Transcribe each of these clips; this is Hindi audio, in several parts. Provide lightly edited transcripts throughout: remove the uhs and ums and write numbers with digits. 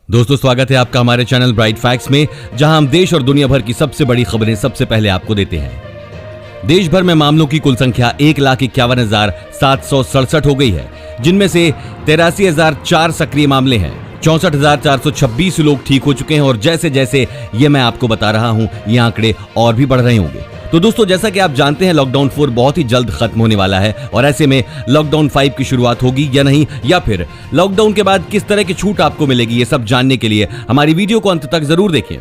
दोस्तों, स्वागत है आपका हमारे चैनल ब्राइट फैक्ट्स में, जहां हम देश और दुनिया भर की सबसे बड़ी खबरें सबसे पहले आपको देते हैं। देश भर में मामलों की कुल संख्या 1,51,767 हो गई है, जिनमें से 83,004 सक्रिय मामले हैं। 64,426 लोग ठीक हो चुके हैं और जैसे जैसे ये मैं आपको बता रहा हूं, ये आंकड़े और भी बढ़ रहे होंगे। तो दोस्तों, जैसा कि आप जानते हैं, लॉकडाउन 4 बहुत ही जल्द खत्म होने वाला है और ऐसे में लॉकडाउन 5 की शुरुआत होगी या नहीं, या फिर लॉकडाउन के बाद किस तरह की छूट आपको मिलेगी, ये सब जानने के लिए हमारी वीडियो को अंत तक जरूर देखें।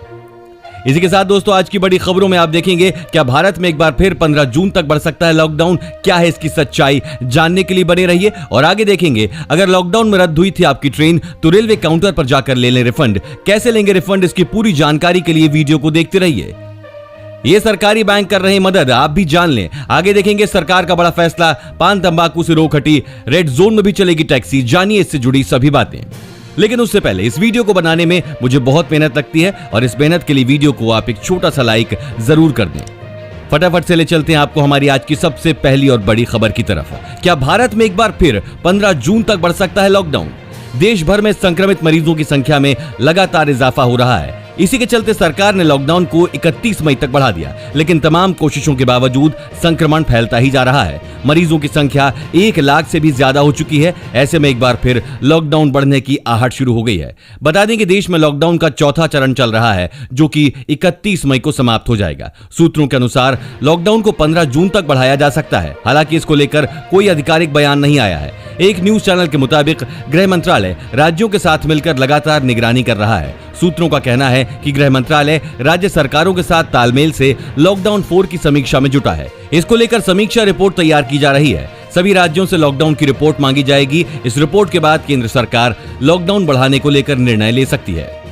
इसी के साथ दोस्तों, आज की बड़ी खबरों में आप देखेंगे क्या भारत में एक बार फिर 15 जून तक बढ़ सकता है लॉकडाउन, क्या है इसकी सच्चाई, जानने के लिए बने रहिए। और आगे देखेंगे, अगर लॉकडाउन में रद्द हुई थी आपकी ट्रेन तो रेलवे काउंटर पर जाकर ले लें रिफंड। कैसे लेंगे रिफंड, इसकी पूरी जानकारी के लिए वीडियो को देखते रहिए। ये सरकारी बैंक कर रहे हैं मदद, आप भी जान लें। आगे देखेंगे सरकार का बड़ा फैसला, पान तंबाकू से रोक हटी, रेड जोन में भी चलेगी टैक्सी। जानिए इससे जुड़ी सभी बातें। लेकिन उससे पहले इस वीडियो को बनाने में मुझे बहुत मेहनत लगती है और इस मेहनत के लिए वीडियो को आप एक छोटा सा लाइक जरूर कर दें। फटाफट से ले चलते हैं आपको हमारी आज की सबसे पहली और बड़ी खबर की तरफ। क्या भारत में एक बार फिर 15 जून तक बढ़ सकता है लॉकडाउन? देश भर में संक्रमित मरीजों की संख्या में लगातार इजाफा हो रहा है। इसी के चलते सरकार ने लॉकडाउन को 31 मई तक बढ़ा दिया, लेकिन तमाम कोशिशों के बावजूद संक्रमण फैलता ही जा रहा है। मरीजों की संख्या 1 लाख से भी ज्यादा हो चुकी है। ऐसे में एक बार फिर लॉकडाउन बढ़ने की आहट शुरू हो गई है। बता दें कि देश में लॉकडाउन का चौथा चरण चल रहा है, जो कि 31 मई को समाप्त हो जाएगा। सूत्रों के अनुसार लॉकडाउन को 15 जून तक बढ़ाया जा सकता है। हालांकि इसको लेकर कोई आधिकारिक बयान नहीं आया है। एक न्यूज चैनल के मुताबिक गृह मंत्रालय राज्यों के साथ मिलकर लगातार निगरानी कर रहा है। सूत्रों का कहना है कि गृह मंत्रालय राज्य सरकारों के साथ तालमेल से लॉकडाउन 4 की समीक्षा में जुटा है। इसको लेकर समीक्षा रिपोर्ट तैयार की जा रही है। सभी राज्यों से लॉकडाउन की रिपोर्ट मांगी जाएगी। इस रिपोर्ट के बाद केंद्र सरकार लॉकडाउन बढ़ाने को लेकर निर्णय ले सकती है।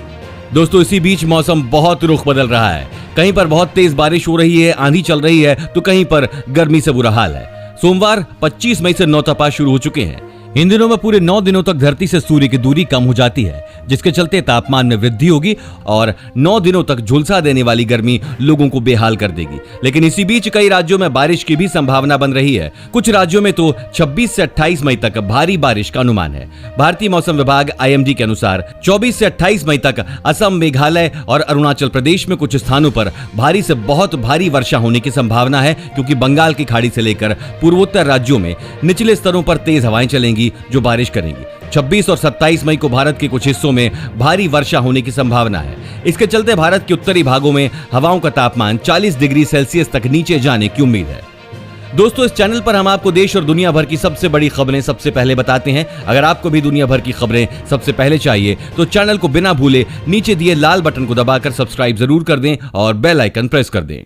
दोस्तों, इसी बीच मौसम बहुत रुख बदल रहा है। कहीं पर बहुत तेज बारिश हो रही है, आंधी चल रही है, तो कहीं पर गर्मी से बुरा हाल है। सोमवार 25 मई से नौतपा शुरू हो चुके हैं। इन दिनों में पूरे 9 दिनों तक धरती से सूर्य की दूरी कम हो जाती है, जिसके चलते तापमान में वृद्धि होगी और 9 दिनों तक झुलसा देने वाली गर्मी लोगों को बेहाल कर देगी। लेकिन इसी बीच कई राज्यों में बारिश की भी संभावना बन रही है। कुछ राज्यों में तो 26 से 28 मई तक भारी बारिश का अनुमान है। भारतीय मौसम विभाग IMD के अनुसार 24 से 28 मई तक असम, मेघालय और अरुणाचल प्रदेश में कुछ स्थानों पर भारी से बहुत भारी वर्षा होने की संभावना है, क्योंकि बंगाल की खाड़ी से लेकर पूर्वोत्तर राज्यों में निचले स्तरों पर तेज हवाएं चलेंगी जो बारिश करेंगी। 26 और 27 मई को भारत के कुछ हिस्सों में भारी वर्षा होने की संभावना है। इसके चलते भारत के उत्तरी भागों में हवाओं का तापमान 40 डिग्री सेल्सियस तक नीचे जाने की उम्मीद है। दोस्तों, इस चैनल पर हम आपको देश और दुनिया भर की सबसे बड़ी खबरें सबसे पहले बताते हैं। अगर आपको भी दुनिया भर की खबरें सबसे पहले चाहिए तो चैनल को बिना भूले नीचे दिए लाल बटन को दबाकर सब्सक्राइब जरूर कर दें और बेल आइकन प्रेस कर दें।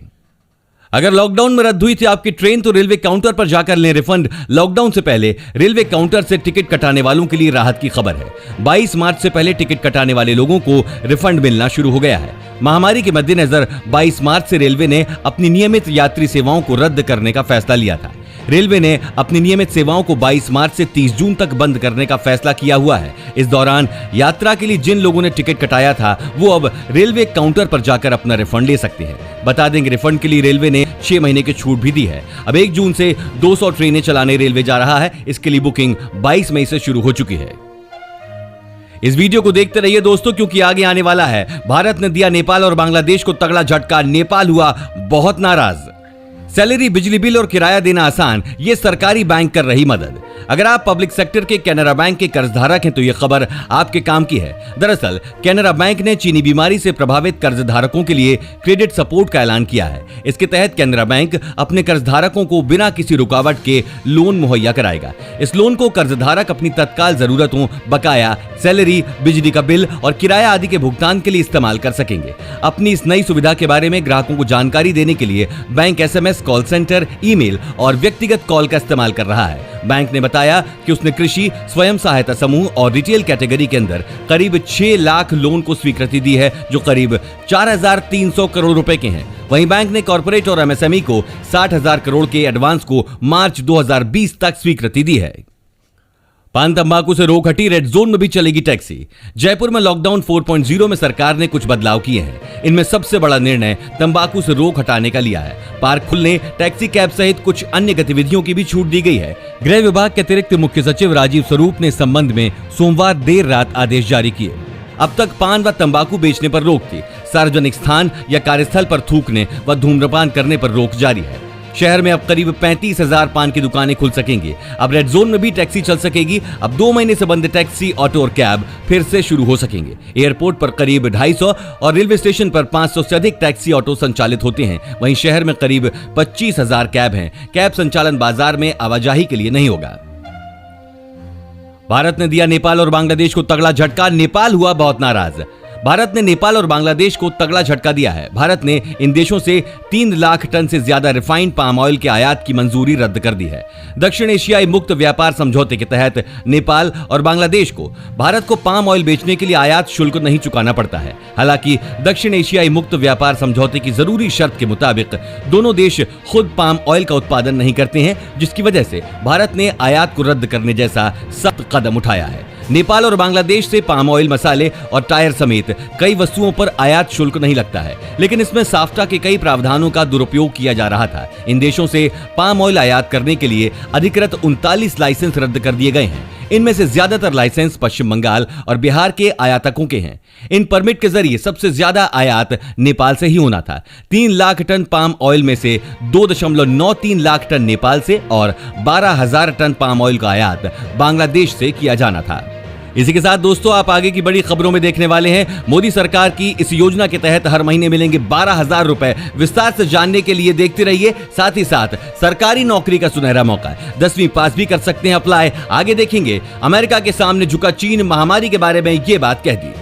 अगर लॉकडाउन में रद्द हुई थी आपकी ट्रेन तो रेलवे काउंटर पर जाकर लें रिफंड। लॉकडाउन से पहले रेलवे काउंटर से टिकट कटाने वालों के लिए राहत की खबर है। 22 मार्च से पहले टिकट कटाने वाले लोगों को रिफंड मिलना शुरू हो गया है। महामारी के मद्देनजर 22 मार्च से रेलवे ने अपनी नियमित यात्री सेवाओं को रद्द करने का फैसला लिया था। रेलवे ने अपनी नियमित सेवाओं को 22 मार्च से 30 जून तक बंद करने का फैसला किया हुआ है। इस दौरान यात्रा के लिए जिन लोगों ने टिकट कटाया था वो अब रेलवे काउंटर पर जाकर अपना रिफंड ले सकते हैं। बता देंगे, रिफंड के लिए रेलवे ने 6 महीने की छूट भी दी है। अब 1 जून से 200 ट्रेनें चलाने रेलवे जा रहा है। इसके लिए बुकिंग 22 मई से शुरू हो चुकी है। इस वीडियो को देखते रहिए दोस्तों, क्योंकि आगे आने वाला है। भारत ने दिया नेपाल और बांग्लादेश को तगड़ा झटका, नेपाल हुआ बहुत नाराज। सैलरी, बिजली बिल और किराया देना आसान, ये सरकारी बैंक कर रही मदद। अगर आप पब्लिक सेक्टर के कैनरा बैंक के कर्जधारक हैं तो यह खबर आपके काम की है। दरअसल कैनरा बैंक ने चीनी बीमारी से प्रभावित कर्जधारकों के लिए क्रेडिट सपोर्ट का ऐलान किया है। इसके तहत कैनरा बैंक अपने कर्जधारकों को बिना किसी रुकावट के लोन मुहैया कराएगा। इस लोन को कर्जधारक अपनी तत्काल जरूरतों, बकाया, सैलरी, बिजली का बिल और किराया आदि के भुगतान के लिए इस्तेमाल कर सकेंगे। अपनी इस नई सुविधा के बारे में ग्राहकों को जानकारी देने के लिए bank SMS, call centre, email और व्यक्तिगत कॉल का इस्तेमाल कर रहा है। बैंक ने बताया कि उसने कृषि, स्वयं सहायता समूह और रिटेल कैटेगरी के अंदर करीब 6 लाख लोन को स्वीकृति दी है, जो करीब 4,300 करोड़ रुपए के हैं। वहीं बैंक ने कॉर्पोरेट और MSME को 60,000 करोड़ के एडवांस को मार्च 2020 तक स्वीकृति दी है। पान तंबाकू से रोक हटी, रेड जोन में भी चलेगी टैक्सी। जयपुर में लॉकडाउन 4.0 में सरकार ने कुछ बदलाव किए हैं। इनमें सबसे बड़ा निर्णय तंबाकू से रोक हटाने का लिया है। पार्क खुलने, टैक्सी कैब सहित कुछ अन्य गतिविधियों की भी छूट दी गई है। गृह विभाग के अतिरिक्त मुख्य सचिव राजीव स्वरूप ने इस संबंध में सोमवार देर रात आदेश जारी किए। अब तक पान व तंबाकू बेचने पर रोक थी। सार्वजनिक स्थान या कार्यस्थल पर थूकने व धूम्रपान करने पर रोक जारी है। शहर में अब करीब 35,000 पान की दुकानें खुल सकेंगी। अब रेड जोन में भी टैक्सी चल सकेगी। अब 2 महीने से बंद टैक्सी, ऑटो और कैब फिर से शुरू हो सकेंगे। एयरपोर्ट पर करीब 250 और रेलवे स्टेशन पर 500 से अधिक टैक्सी, ऑटो संचालित होते हैं। वहीं शहर में करीब 25,000 कैब हैं। कैब संचालन बाजार में आवाजाही के लिए नहीं होगा। भारत ने दिया नेपाल और बांग्लादेश को तगड़ा झटका। नेपाल हुआ बहुत नाराज। भारत ने नेपाल और बांग्लादेश को तगड़ा झटका दिया है। भारत ने इन देशों से 3 लाख टन से ज्यादा रिफाइंड पाम ऑयल के आयात की मंजूरी रद्द कर दी है। दक्षिण एशियाई मुक्त व्यापार समझौते के तहत नेपाल और बांग्लादेश को भारत को पाम ऑयल बेचने के लिए आयात शुल्क नहीं चुकाना पड़ता है। हालांकि दक्षिण एशियाई मुक्त व्यापार समझौते की जरूरी शर्त के मुताबिक दोनों देश खुद पाम ऑयल का उत्पादन नहीं करते हैं, जिसकी वजह से भारत ने आयात को रद्द करने जैसा सख्त कदम उठाया है। नेपाल और बांग्लादेश से पाम ऑयल, मसाले और टायर समेत कई वस्तुओं पर आयात शुल्क नहीं लगता है, लेकिन इसमें साफ्टा के कई प्रावधानों का दुरुपयोग किया जा रहा था। इन देशों से पाम ऑयल आयात करने के लिए अधिकृत 39 लाइसेंस रद्द कर दिए गए हैं। इनमें से ज्यादातर लाइसेंस पश्चिम बंगाल और बिहार के आयातकों के हैं। इन परमिट के जरिए सबसे ज्यादा आयात नेपाल से ही होना था। 3 लाख टन पाम ऑयल में से 2.93 लाख टन नेपाल से और 12,000 टन पाम ऑयल का आयात बांग्लादेश से किया जाना था। इसी के साथ दोस्तों, आप आगे की बड़ी खबरों में देखने वाले हैं। मोदी सरकार की इस योजना के तहत हर महीने मिलेंगे 12,000 रुपए। विस्तार से जानने के लिए देखते रहिए। साथ ही साथ सरकारी नौकरी का सुनहरा मौका, 10वीं पास भी कर सकते हैं अप्लाई। आगे देखेंगे अमेरिका के सामने झुका चीन, महामारी के बारे में ये बात कह दी।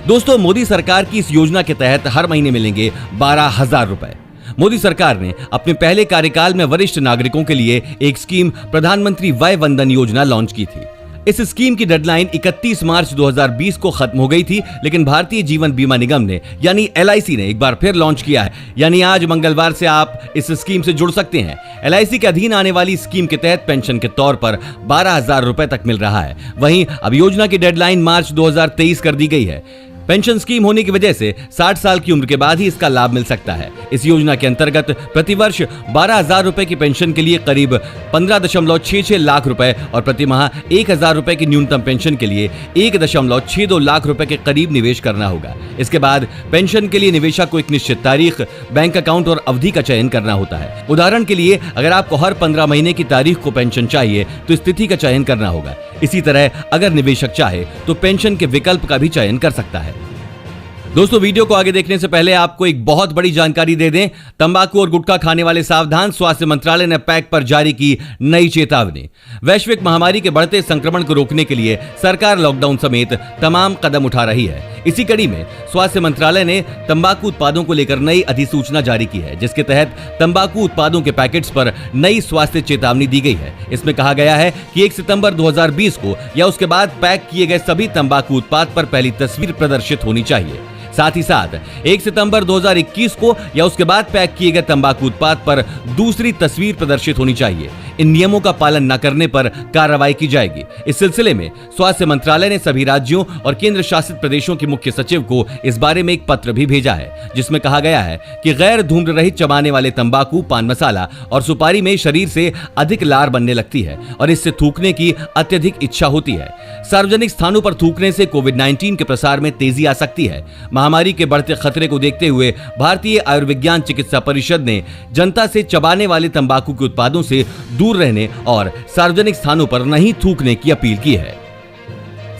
दोस्तों, मोदी सरकार की इस योजना के तहत हर महीने मिलेंगे 12,000 रुपए। मोदी सरकार ने अपने पहले कार्यकाल में वरिष्ठ नागरिकों के लिए एक स्कीम प्रधानमंत्री वय वंदन योजना लॉन्च की थी। इस स्कीम की डेडलाइन 31 मार्च 2020 को खत्म हो गई थी, लेकिन भारतीय जीवन बीमा निगम ने यानी LIC ने एक बार फिर लॉन्च किया है। यानी आज मंगलवार से आप इस स्कीम से जुड़ सकते हैं। LIC के अधीन आने वाली स्कीम के तहत पेंशन के तौर पर 12,000 रुपए तक मिल रहा है। वहीं अब योजना की डेडलाइन मार्च 2023 कर दी गई है। पेंशन स्कीम होने की वजह से 60 साल की उम्र के बाद ही इसका लाभ मिल सकता है। इस योजना के अंतर्गत प्रतिवर्ष 12,000 रुपए की पेंशन के लिए करीब 15.66 लाख रुपए और प्रति माह 1,000 रुपए की न्यूनतम पेंशन के लिए 1.62 लाख रुपए के करीब निवेश करना होगा। इसके बाद पेंशन के लिए निवेशक को एक निश्चित तारीख, बैंक अकाउंट और अवधि का चयन करना होता है। उदाहरण के लिए, अगर आपको हर 15 महीने की तारीख को पेंशन चाहिए तो इस तिथि का चयन करना होगा। इसी तरह अगर निवेशक चाहे तो पेंशन के विकल्प का भी चयन कर सकता है। दोस्तों, वीडियो को आगे देखने से पहले आपको एक बहुत बड़ी जानकारी दे दें। तंबाकू और गुटखा खाने वाले सावधान, स्वास्थ्य मंत्रालय ने पैक पर जारी की नई चेतावनी। वैश्विक महामारी के बढ़ते संक्रमण को रोकने के लिए सरकार लॉकडाउन समेत तमाम कदम उठा रही है। इसी कड़ी में स्वास्थ्य मंत्रालय ने तंबाकू उत्पादों को लेकर नई अधिसूचना जारी की है, जिसके तहत तंबाकू उत्पादों के पैकेट्स पर नई स्वास्थ्य चेतावनी दी गई है। इसमें कहा गया है कि 1 सितंबर 2020 को या उसके बाद पैक किए गए सभी तंबाकू उत्पाद पर पहली तस्वीर प्रदर्शित होनी चाहिए। साथ ही साथ 1 सितंबर 2021 को या उसके बाद पैक किए गए तंबाकू उत्पाद पर दूसरी तस्वीर प्रदर्शित होनी चाहिए। इन नियमों का पालन न करने पर कार्रवाई की जाएगी। इस सिलसिले में स्वास्थ्य मंत्रालय ने सभी राज्यों और केंद्र शासित प्रदेशों के मुख्य सचिव को इस बारे में एक पत्र भी भेजा है, जिसमें कहा गया है कि गैर धूम्र रहित चबाने वाले तंबाकू, पान मसाला और सुपारी में शरीर से अधिक लार बनने लगती है और इससे थूकने की अत्यधिक इच्छा होती है। सार्वजनिक स्थानों पर थूकने से कोविड-19 के प्रसार में तेजी आ सकती है। महामारी के बढ़ते खतरे को देखते हुए भारतीय आयुर्विज्ञान चिकित्सा परिषद ने जनता से चबाने वाले तंबाकू के उत्पादों से दूर रहने और सार्वजनिक स्थानों पर नहीं थूकने की अपील की है।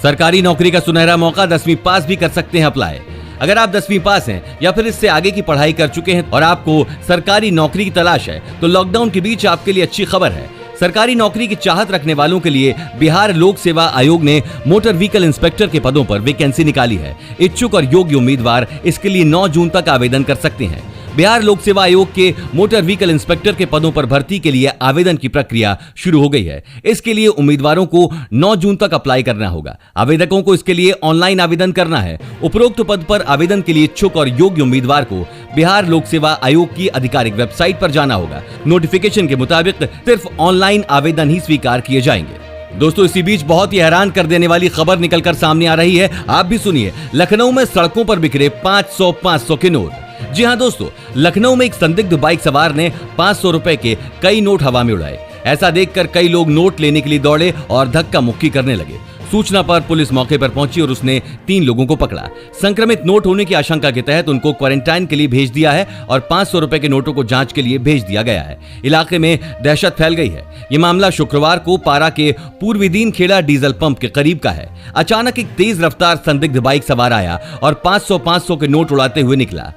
सरकारी नौकरी का सुनहरा मौका, 10वीं पास भी कर सकते हैं अप्लाई। अगर आप 10वीं पास हैं या फिर इससे आगे की पढ़ाई कर चुके हैं और आपको सरकारी नौकरी की तलाश है, तो लॉकडाउन के बीच आपके लिए अच्छी खबर है। सरकारी नौकरी की चाहत रखने वालों के लिए बिहार लोक सेवा आयोग ने मोटर व्हीकल इंस्पेक्टर के पदों पर वैकेंसी निकाली है। इच्छुक और योग्य उम्मीदवार इसके लिए 9 जून तक आवेदन कर सकते हैं। बिहार लोक सेवा आयोग के मोटर व्हीकल इंस्पेक्टर के पदों पर भर्ती के लिए आवेदन की प्रक्रिया शुरू हो गई है। इसके लिए उम्मीदवारों को 9 जून तक अप्लाई करना होगा। आवेदकों को इसके लिए ऑनलाइन आवेदन करना है। उपरोक्त पद पर आवेदन के लिए इच्छुक और योग्य उम्मीदवार को बिहार लोक सेवा आयोग की आधिकारिक वेबसाइट पर जाना होगा। नोटिफिकेशन के मुताबिक सिर्फ ऑनलाइन आवेदन ही स्वीकार किए जाएंगे। दोस्तों, इसी बीच बहुत ही हैरान कर देने वाली खबर निकलकर सामने आ रही है। आप भी सुनिए। लखनऊ में सड़कों पर बिखरे 500 के नोट। जी हां दोस्तों, लखनऊ में एक संदिग्ध बाइक सवार ने 500 रुपए के कई नोट हवा में उड़ाए। ऐसा देखकर कई लोग नोट लेने के लिए दौड़े और धक्का मुक्की करने लगे। सूचना पर पुलिस मौके पर पहुंची और उसने 3 लोगों को पकड़ा। संक्रमित नोट होने की आशंका के तहत उनको क्वारंटाइन के लिए भेज दिया है और 500 रुपए के नोटों को जांच के लिए भेज दिया गया है। इलाके में दहशत फैल गई है। यह मामला शुक्रवार को पारा के पूर्वी दीन खेड़ा डीजल पंप के करीब का है। अचानक एक तेज रफ्तार संदिग्ध बाइक सवार आया और 500 के नोट उड़ाते हुए निकला।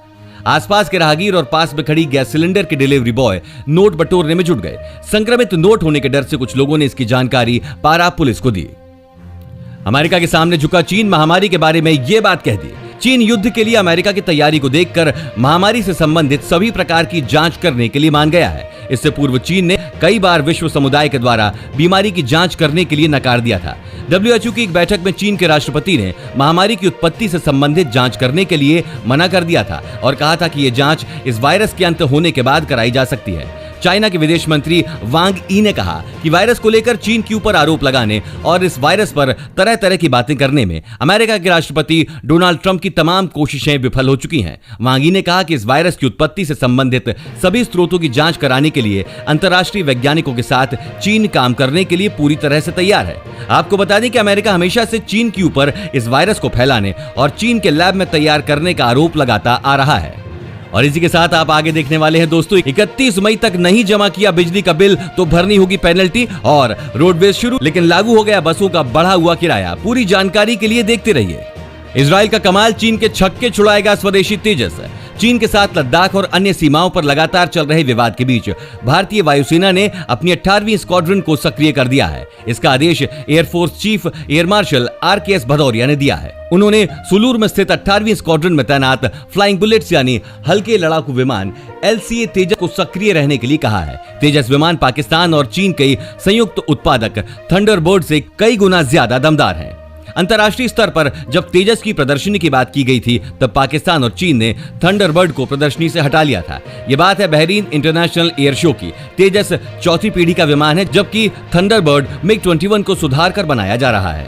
आसपास के राहगीर और पास में खड़ी गैस सिलेंडर के डिलीवरी बॉय नोट बटोरने में जुट गए। संक्रमित नोट होने के डर से कुछ लोगों ने इसकी जानकारी पारा पुलिस को दी। अमेरिका के सामने झुका चीन महामारी के बारे में यह बात कह दी। चीन युद्ध के लिए अमेरिका की तैयारी को देखकर महामारी से संबंधित सभी प्रकार की जांच करने के लिए मान गया है। इससे पूर्व चीन ने कई बार विश्व समुदाय के द्वारा बीमारी की जांच करने के लिए नकार दिया था। WHO की एक बैठक में चीन के राष्ट्रपति ने महामारी की उत्पत्ति से संबंधित जांच करने के लिए मना कर दिया था और कहा था कि यह जांच इस वायरस के अंत होने के बाद कराई जा सकती है। चाइना के विदेश मंत्री वांग ई ने कहा कि वायरस को लेकर चीन के ऊपर आरोप लगाने और इस वायरस पर तरह तरह की बातें करने में अमेरिका के राष्ट्रपति डोनाल्ड ट्रंप की तमाम कोशिशें विफल हो चुकी हैं। वांग ई ने कहा कि इस वायरस की उत्पत्ति से संबंधित सभी स्रोतों की जांच कराने के लिए अंतर्राष्ट्रीय वैज्ञानिकों के साथ चीन काम करने के लिए पूरी तरह से तैयार है। आपको बता दें कि अमेरिका हमेशा से चीन के ऊपर इस वायरस को फैलाने और चीन के लैब में तैयार करने का आरोप लगाता आ रहा है। और इसी के साथ आप आगे देखने वाले हैं दोस्तों, 31 मई तक नहीं जमा किया बिजली का बिल तो भरनी होगी पेनल्टी। और रोडवेज शुरू, लेकिन लागू हो गया बसों का बढ़ा हुआ किराया। पूरी जानकारी के लिए देखते रहिए। इजराइल का कमाल, चीन के छक्के छुड़ाएगा स्वदेशी तेजस। चीन के साथ लद्दाख और अन्य सीमाओं पर लगातार चल रहे विवाद के बीच भारतीय वायुसेना ने अपनी 18वीं स्क्वाड्रन को सक्रिय कर दिया है। इसका आदेश air force chief air marshal RKS Bhadauria ने दिया है। उन्होंने सुलूर में स्थित 18वीं स्क्वाड्रन में तैनात फ्लाइंग बुलेट्स यानी हल्के लड़ाकू विमान LCA तेजस को सक्रिय रहने के लिए कहा है। तेजस विमान पाकिस्तान और चीन के संयुक्त उत्पादक थंडरबर्ड से कई गुना ज्यादा दमदार हैं। अंतर्राष्ट्रीय स्तर पर जब तेजस की प्रदर्शनी की बात की गई थी तब पाकिस्तान और चीन ने थंडरबर्ड को प्रदर्शनी से हटा लिया था। यह बात है बहरीन इंटरनेशनल एयर शो की। तेजस 4थी पीढ़ी का विमान है, जबकि थंडरबर्ड MiG-21 को सुधार कर बनाया जा रहा है।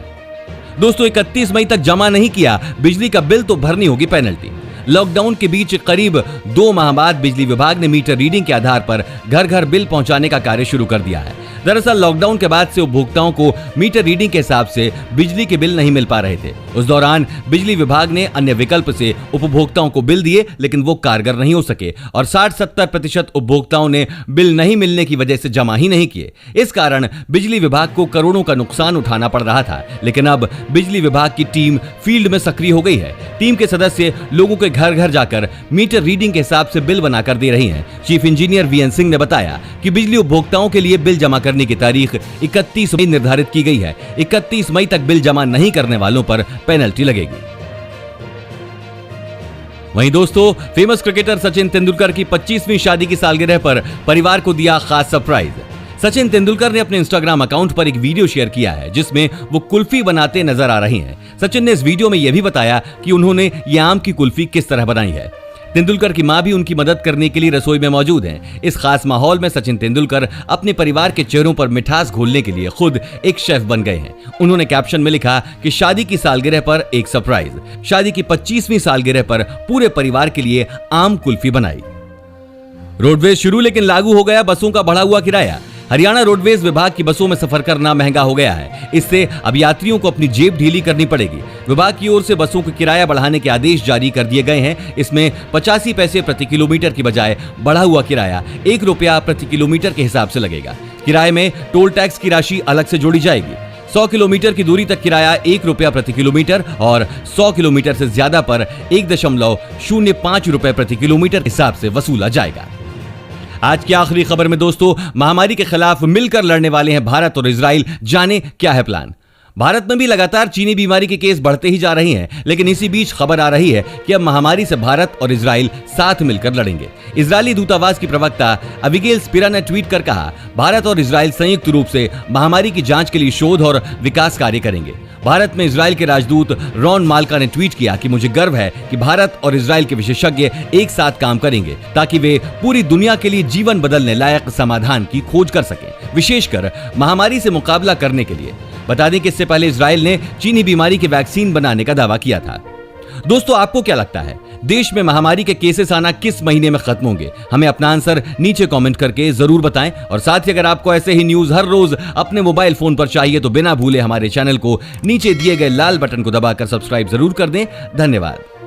दोस्तों, 31 मई तक जमा नहीं किया बिजली का बिल तो भरनी होगी पेनल्टी। लॉकडाउन के बीच करीब 2 माह बाद बिजली विभाग ने मीटर रीडिंग के आधार पर घर घर बिल पहुंचाने का कार्य शुरू कर दिया है। दरअसल लॉकडाउन के बाद से उपभोक्ताओं को मीटर रीडिंग के हिसाब से बिजली के बिल नहीं मिल पा रहे थे। उस दौरान बिजली विभाग ने अन्य विकल्प से उपभोक्ताओं को बिल दिए, लेकिन वो कारगर नहीं हो सके और 60-70% उपभोक्ताओं ने बिल नहीं मिलने की वजह से जमा ही नहीं किए। इस कारण बिजली विभाग को करोड़ों का नुकसान उठाना पड़ रहा था। लेकिन अब बिजली विभाग की टीम फील्ड में सक्रिय हो गई है। टीम के सदस्य लोगों के घर घर जाकर मीटर रीडिंग के हिसाब से बिल बनाकर दे रही हैं। चीफ इंजीनियर VN सिंह ने बताया कि बिजली उपभोक्ताओं के लिए बिल जमा करने की तारीख 31 मई निर्धारित की गई है। 31 मई तक बिल जमा नहीं करने वालों पर पेनल्टी लगेगी। वहीं दोस्तों, फेमस क्रिकेटर सचिन तेंदुलकर की 25वीं शादी की सालगिरह पर परिवार को दिया खास सरप्राइज। सचिन तेंदुलकर ने अपने इंस्टाग्राम अकाउंट पर एक वीडियो शेयर किया है जिसमें वो कुल्फी बनाते नजर आ रही हैं। सचिन ने इस वीडियो में यह भी बताया कि उन्होंने ये आम की कुल्फी किस तरह बनाई है। तेंदुलकर की मां भी उनकी मदद करने के लिए रसोई में मौजूद हैं। इस खास माहौल में सचिन तेंदुलकर अपने परिवार के चेहरों पर मिठास घोलने के लिए खुद एक शेफ बन गए हैं। उन्होंने कैप्शन में लिखा कि शादी की सालगिरह पर एक सरप्राइज। शादी की 25वीं सालगिरह पर पूरे परिवार के लिए आम कुल्फी बनाई। रोडवेज शुरू, लेकिन लागू हो गया बसों का बढ़ा हुआ किराया। हरियाणा रोडवेज विभाग की बसों में सफर करना महंगा हो गया है। इससे अब यात्रियों को अपनी जेब ढीली करनी पड़ेगी। विभाग की ओर से बसों का किराया बढ़ाने के आदेश जारी कर दिए गए हैं। इसमें 85 पैसे प्रति किलोमीटर की बजाय बढ़ा हुआ किराया 1 रुपया प्रति किलोमीटर के हिसाब से लगेगा। किराए में टोल टैक्स की राशि अलग से जोड़ी जाएगी। 100 किलोमीटर की दूरी तक किराया 1 रुपया प्रति किलोमीटर और 100 किलोमीटर से ज्यादा पर 1.05 रुपए प्रति किलोमीटर के हिसाब से वसूला जाएगा। आज की आखिरी खबर में दोस्तों, महामारी के खिलाफ मिलकर लड़ने वाले हैं भारत और इजराइल। जाने क्या है प्लान। भारत में भी लगातार चीनी बीमारी के केस बढ़ते ही जा रहे हैं, लेकिन इसी बीच खबर आ रही है कि अब महामारी से भारत और इजराइल साथ मिलकर लड़ेंगे। इजरायली दूतावास की प्रवक्ता अबिगेल स्पिरा ने ट्वीट कर कहा, भारत और इजराइल संयुक्त रूप से महामारी की जांच के लिए शोध और विकास कार्य करेंगे। भारत में इजराइल के राजदूत रॉन माल्का ने ट्वीट किया कि मुझे गर्व है कि भारत और इजराइल के विशेषज्ञ एक साथ काम करेंगे ताकि वे पूरी दुनिया के लिए जीवन बदलने लायक समाधान की खोज कर सकें, विशेषकर महामारी से मुकाबला करने के लिए। बता दें कि इससे पहले इजराइल ने चीनी बीमारी के वैक्सीन बनाने का दावा किया था। दोस्तों, आपको क्या लगता है, देश में महामारी के केसेस आना किस महीने में खत्म होंगे? हमें अपना आंसर नीचे कमेंट करके जरूर बताएं। और साथ ही अगर आपको ऐसे ही न्यूज हर रोज अपने मोबाइल फोन पर चाहिए तो बिना भूले हमारे चैनल को नीचे दिए गए लाल बटन को दबाकर सब्सक्राइब जरूर कर दें। धन्यवाद।